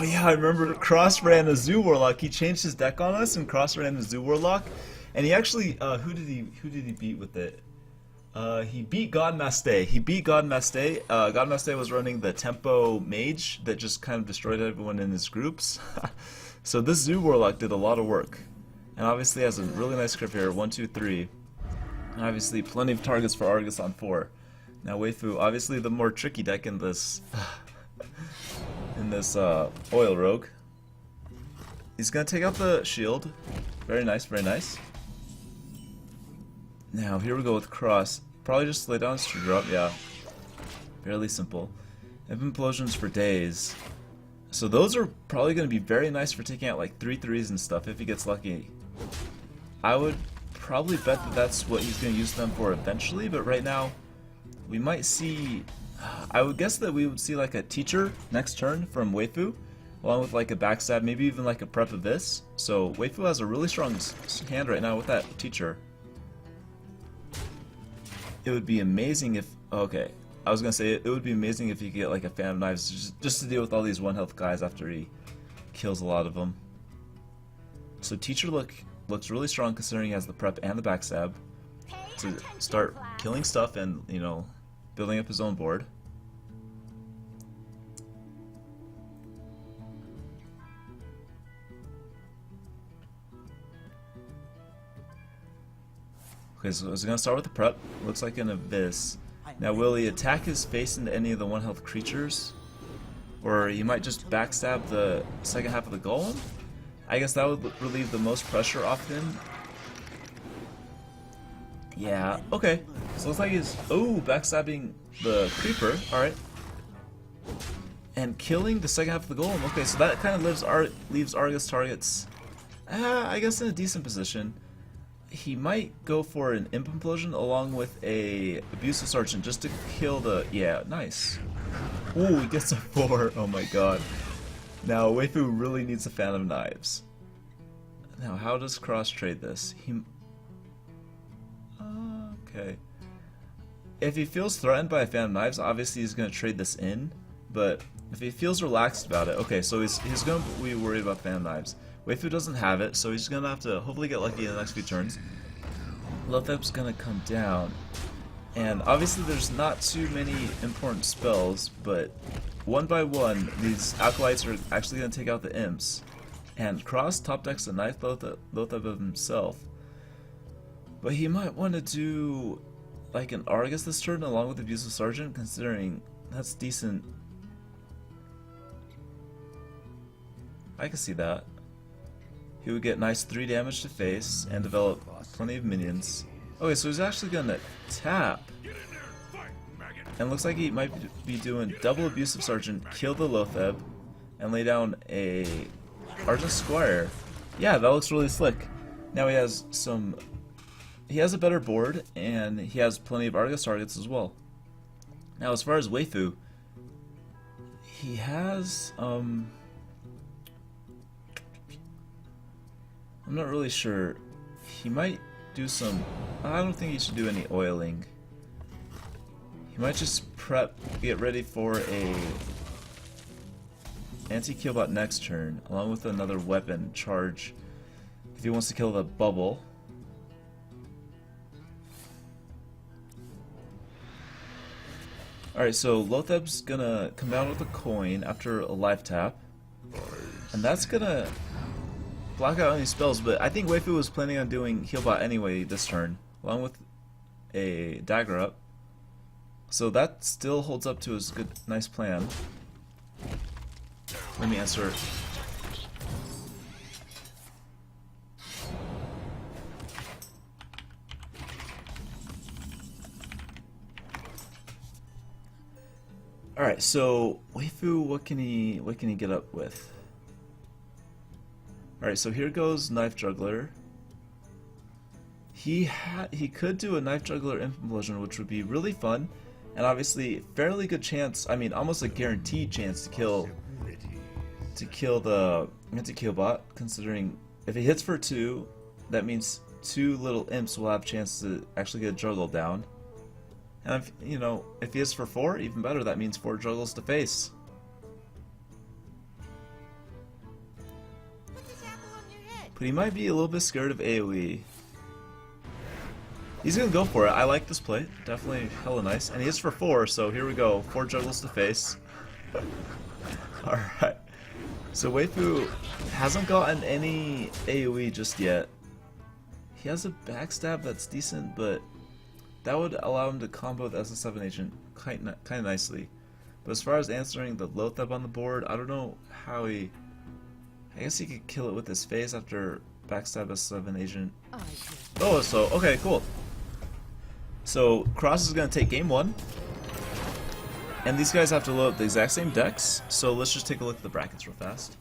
Oh yeah, I remember Cross ran a Zoo Warlock. He changed his deck on us and Cross ran a Zoo Warlock. And he actually who did he beat with it? He beat God Masté. He beat God Masté. God Masté was running the Tempo Mage that just kind of destroyed everyone in his groups. So this Zoo Warlock did a lot of work. And obviously has a really nice script here, 1, 2, 3. And obviously plenty of targets for Argus on 4. Now WeiFu, obviously the more tricky deck in this Oil Rogue. He's gonna take out the shield. Very nice, very nice. Now here we go with Cross. Probably just lay down his true drop, yeah. Fairly simple. Implosions for days. So those are probably gonna be very nice for taking out like 3/3s and stuff if he gets lucky. I would probably bet that that's what he's gonna use them for eventually, but right now we might see. I would guess that we would see like a teacher next turn from WeiFu, along with like a backstab, maybe even like a prep of this. So WeiFu has a really strong hand right now with that teacher. It would be amazing if, okay, I was gonna say it would be amazing if you could get like a Fan of Knives just to deal with all these 1 health guys after he kills a lot of them. So teacher looks really strong considering he has the prep and the backstab to start killing stuff and, you know, building up his own board. Okay, so he's gonna start with the prep. Looks like an Abyss. Now, will he attack his face into any of the 1 health creatures? Or he might just backstab the second half of the golem? I guess that would relieve the most pressure off him. Yeah, okay. So it looks like he's, oh, backstabbing the creeper. Alright. And killing the second half of the golem. Okay, so that kind of leaves Argus targets, I guess, in a decent position. He might go for an Imp Implosion along with a Abusive Sergeant just to kill the... Yeah, nice. Ooh, he gets a 4. Oh my god. Now, WeiFu really needs a Fan of Knives. Now, how does Cross trade this? Okay. If he feels threatened by a Fan of Knives, obviously he's going to trade this in. But if he feels relaxed about it... Okay, so he's going to be worried about Fan of Knives. WeiFu doesn't have it, so he's gonna have to hopefully get lucky in the next few turns. Lothep's gonna come down, and obviously there's not too many important spells, but one by one these acolytes are actually gonna take out the imps. And Cross top decks a knife Lothep of himself, but he might want to do like an Argus this turn along with the Abusive Sergeant, considering that's decent. I can see that. He would get nice 3 damage to face and develop plenty of minions. Okay, so he's actually gonna tap. And looks like he might be doing double Abusive Sergeant, kill the Lotheb, and lay down a Argent Squire. Yeah, that looks really slick. Now he has a better board, and he has plenty of Argus targets as well. Now as far as WeiFu, he has, I'm not really sure. He might do some... I don't think he should do any oiling. He might just prep, get ready for a anti-killbot next turn, along with another weapon charge if he wants to kill the bubble. Alright, so Lotheb's gonna come down with a coin after a life tap, and that's gonna block out any spells, but I think WeiFu was planning on doing Healbot anyway this turn, along with a dagger up. So that still holds up to his nice plan. Let me answer. Alright, so WeiFu, what can he get up with? Alright, so here goes Knife Juggler. He could do a Knife Juggler Imp Implosion, which would be really fun, and obviously fairly good chance, I mean almost a guaranteed chance to kill the anti-kill bot, considering if he hits for 2, that means 2 little imps will have a chance to actually get juggled down. And if, you know, if he hits for 4, even better, that means 4 juggles to face. But he might be a little bit scared of AoE. He's gonna go for it. I like this play. Definitely hella nice. And he is for 4, so here we go. 4 juggles to face. Alright. So WeiFu hasn't gotten any AoE just yet. He has a backstab that's decent, but that would allow him to combo the SS7 agent kind of nicely. But as far as answering the Lothab on the board, I don't know how he... I guess he could kill it with his face after backstab SS7 agent. Oh, so, okay, cool. So, Cross is going to take game 1. And these guys have to load the exact same decks, so let's just take a look at the brackets real fast.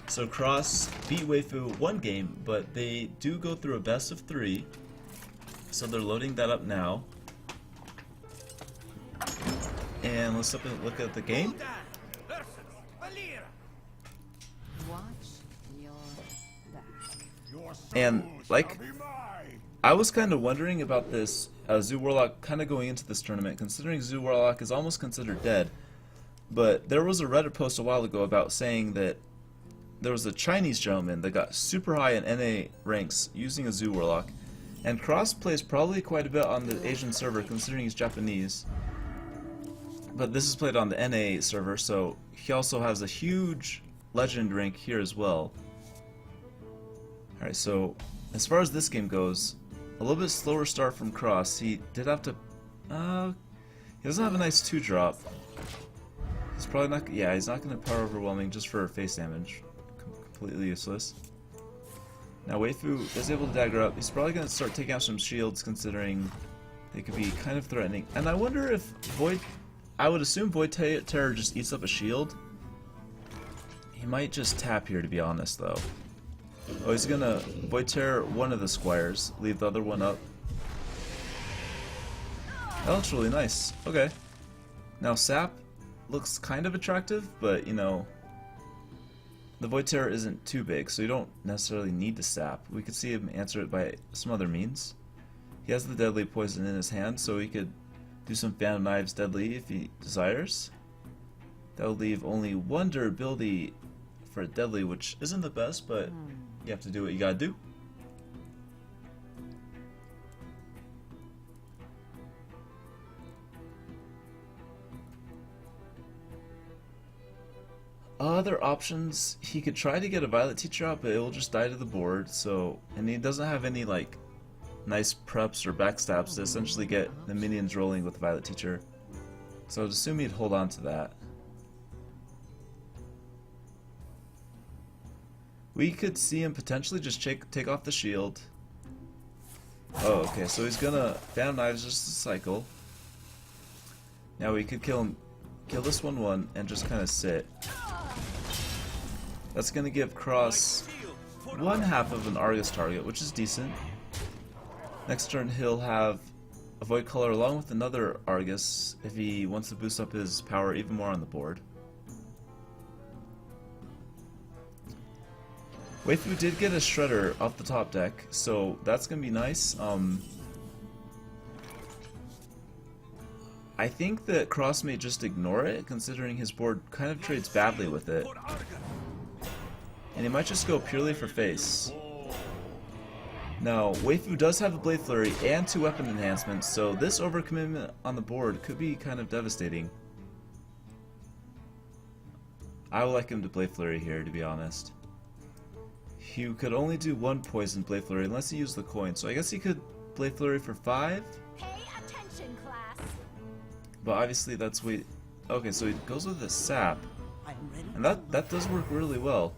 So Cross beat WeiFu 1 game, but they do go through a best of 3. So they're loading that up now. And let's look at the game. And like, I was kind of wondering about this Zoo Warlock kind of going into this tournament, considering Zoo Warlock is almost considered dead. But there was a Reddit post a while ago about saying that there was a Chinese gentleman that got super high in NA ranks using a Zoo Warlock. And Cross plays probably quite a bit on the Asian server, considering he's Japanese. But this is played on the NA server, so he also has a huge legend rank here as well. Alright, so as far as this game goes, a little bit slower start from Cross. He did have to... he doesn't have a nice 2-drop. He's probably not... Yeah, he's not going to power overwhelming just for face damage. Completely useless. Now WeiFu is able to dagger up. He's probably going to start taking out some shields, considering they could be kind of threatening. And I wonder if Void... I would assume Void Terror just eats up a shield. He might just tap here, to be honest, though. Oh, he's gonna Void Terror one of the squires, leave the other one up. That looks really nice. Okay. Now Sap looks kind of attractive, but you know, the Void Terror isn't too big, so you don't necessarily need to Sap. We could see him answer it by some other means. He has the Deadly Poison in his hand, so he could do some Phantom Knives Deadly if he desires. That will leave only 1 durability for a Deadly, which isn't the best, but you have to do what you gotta do. Other options, he could try to get a Violet Teacher out, but it will just die to the board, so... And he doesn't have any, like, nice preps or backstabs to essentially get the minions rolling with Violet Teacher. So I'd assume he'd hold on to that. We could see him potentially just take off the shield. Oh, okay, so he's gonna Phantom Knives just to cycle. Now we could kill this 1/1 and just kind of sit. That's gonna give Cross 1/2 of an Argus target, which is decent. Next turn he'll have a Void Color along with another Argus if he wants to boost up his power even more on the board. WeiFu did get a Shredder off the top deck, so that's gonna be nice. I think that Cross may just ignore it, considering his board kind of trades badly with it. And he might just go purely for face. Now, WeiFu does have a Blade Flurry and 2 weapon enhancements, so this overcommitment on the board could be kind of devastating. I would like him to Blade Flurry here, to be honest. He could only do 1 poison Blade Flurry unless he used the coin, so I guess he could Blade Flurry for 5. Pay attention, class. But obviously that's okay, so he goes with the Sap. And that does work really well.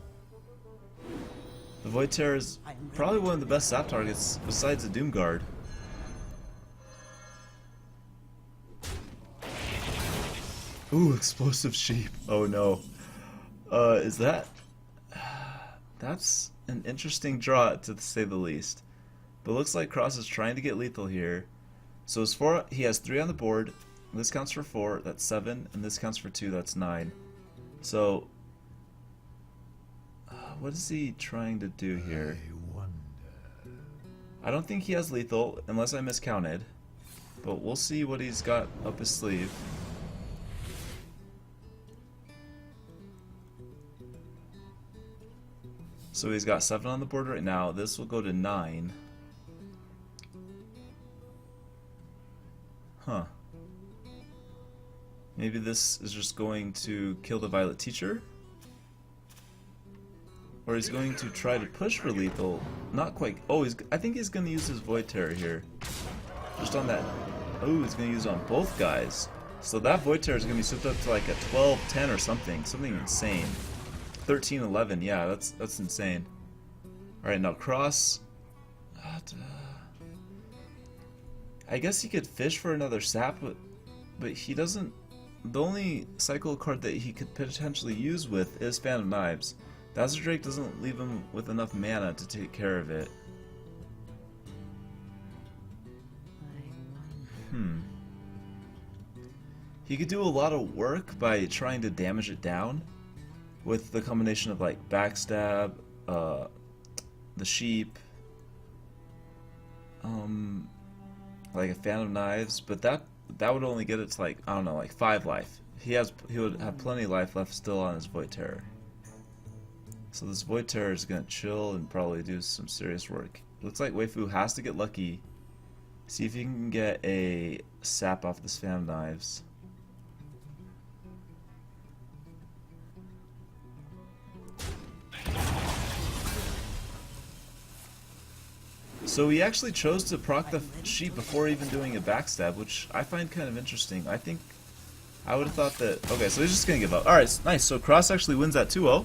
The Void Terror is probably one of the best Sap targets besides the Doomguard. Ooh, Explosive Sheep. Oh no. Is that... That's an interesting draw, to say the least. But it looks like Cross is trying to get lethal here. So his 4, he has 3 on the board. This counts for 4, that's 7. And this counts for 2, that's 9. So, what is he trying to do here? I don't think he has lethal, unless I miscounted. But we'll see what he's got up his sleeve. So he's got 7 on the board right now. This will go to 9. Huh. Maybe this is just going to kill the Violet Teacher? Or he's going to try to push for lethal. Not quite. Oh, I think he's going to use his Void Terror here. Just on that. Oh, he's going to use it on both guys. So that Void Terror is going to be slipped up to like a 12-10 or something. Something insane. 13-11. Yeah, that's insane. Alright, now cross. I guess he could fish for another sap, but he doesn't. The only cycle card that he could potentially use with is Fan of Knives. Dazzler Drake doesn't leave him with enough mana to take care of it. He could do a lot of work by trying to damage it down with the combination of like backstab, the sheep, like a Fan of Knives, but that would only get it to like, I don't know, like 5 life. He would have plenty of life left still on his Void Terror. So this Void Terror is gonna chill and probably do some serious work. Looks like WeiFu has to get lucky. See if he can get a sap off this Fan of Knives. So he actually chose to proc the sheep before even doing a backstab, which I find kind of interesting. I think I would have thought that... Okay, so he's just going to give up. Alright, nice. So Cross actually wins that 2-0.